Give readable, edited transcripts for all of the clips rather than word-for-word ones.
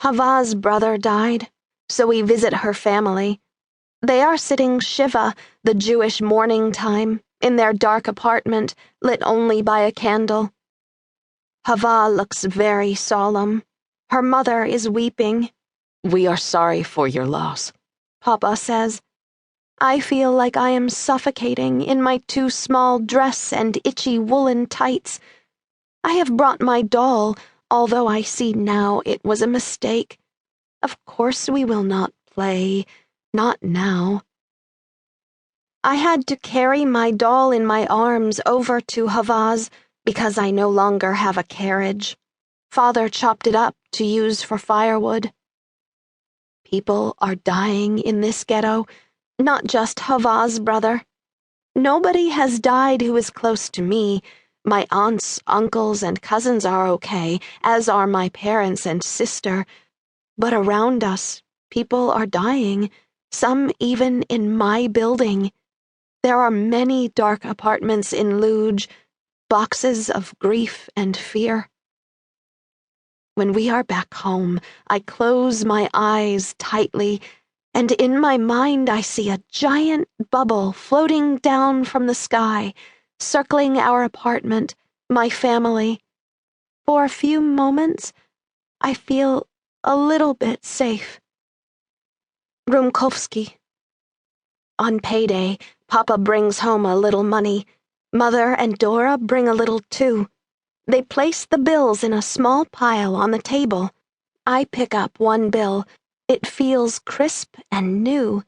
Hava's brother died, so we visit her family. They are sitting Shiva, the Jewish mourning time, in their dark apartment, lit only by a candle. Hava looks very solemn. Her mother is weeping. "We are sorry for your loss," Papa says. I feel like I am suffocating in my too small dress and itchy woolen tights. I have brought my doll, although I see now it was a mistake. Of course we will not play, not now. I had to carry my doll in my arms over to Hava's because I no longer have a carriage. Father chopped it up to use for firewood. People are dying in this ghetto, not just Hava's brother. Nobody has died who is close to me. My aunts, uncles, and cousins are okay, as are my parents and sister. But around us, people are dying, some even in my building. There are many dark apartments in Lodz, boxes of grief and fear. When we are back home, I close my eyes tightly, and in my mind I see a giant bubble floating down from the sky, circling our apartment, my family. For a few moments, I feel a little bit safe. Rumkovsky. On payday, Papa brings home a little money. Mother and Dora bring a little too. They place the bills in a small pile on the table. I pick up one bill. It feels crisp and new.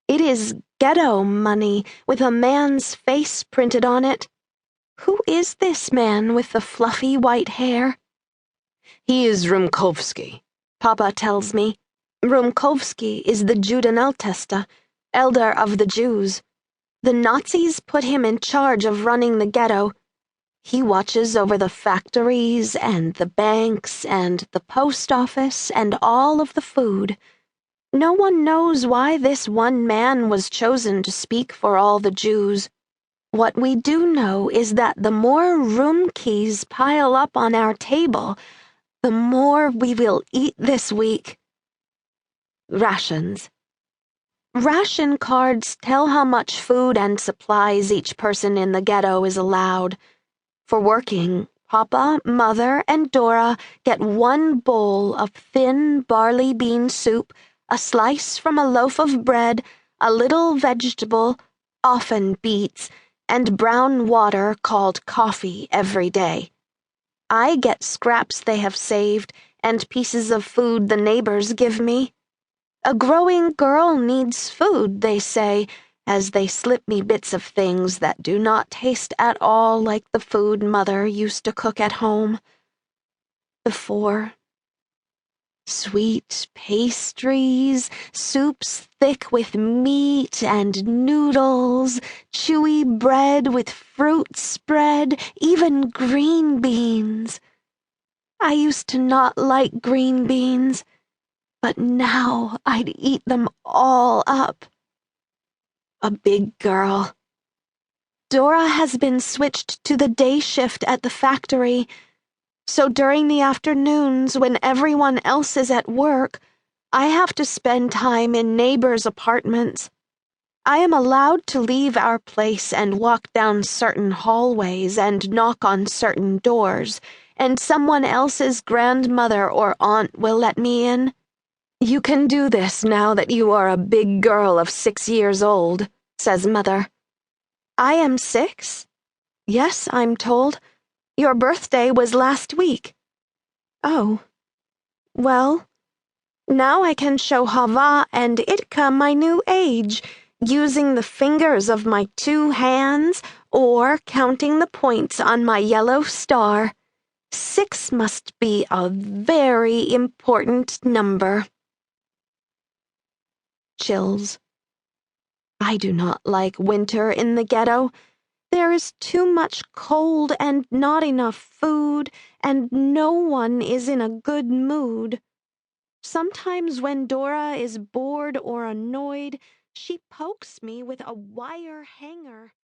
It is ghetto money with a man's face printed on it. Who is this man with the fluffy white hair? "He is Rumkovsky," Papa tells me. Rumkovsky is the Judenälteste, elder of the Jews. The Nazis put him in charge of running the ghetto. He watches over the factories and the banks and the post office and all of the food. No one knows why this one man was chosen to speak for all the Jews. What we do know is that the more room keys pile up on our table, the more we will eat this week. Rations. Ration cards tell how much food and supplies each person in the ghetto is allowed. For working, Papa, Mother, and Dora get one bowl of thin barley bean soup, a slice from a loaf of bread, a little vegetable, often beets, and brown water called coffee every day. I get scraps they have saved and pieces of food the neighbors give me. A growing girl needs food, they say, as they slip me bits of things that do not taste at all like the food Mother used to cook at home. Before. Sweet pastries, soups thick with meat and noodles, chewy bread with fruit spread, even green beans. I used to not like green beans, but now I'd eat them all up. A big girl. Dora has been switched to the day shift at the factory, so during the afternoons when everyone else is at work, I have to spend time in neighbors' apartments. I am allowed to leave our place and walk down certain hallways and knock on certain doors, and someone else's grandmother or aunt will let me in. "You can do this now that you are a big girl of 6 years old," says Mother. I am 6? Yes, I'm told. Your birthday was last week. Oh. Well, now I can show Hava and Itka my new age, using the fingers of my 2 hands or counting the points on my yellow star. 6 must be a very important number. Chills. I do not like winter in the ghetto. There is too much cold and not enough food, and no one is in a good mood. Sometimes when Dora is bored or annoyed, she pokes me with a wire hanger.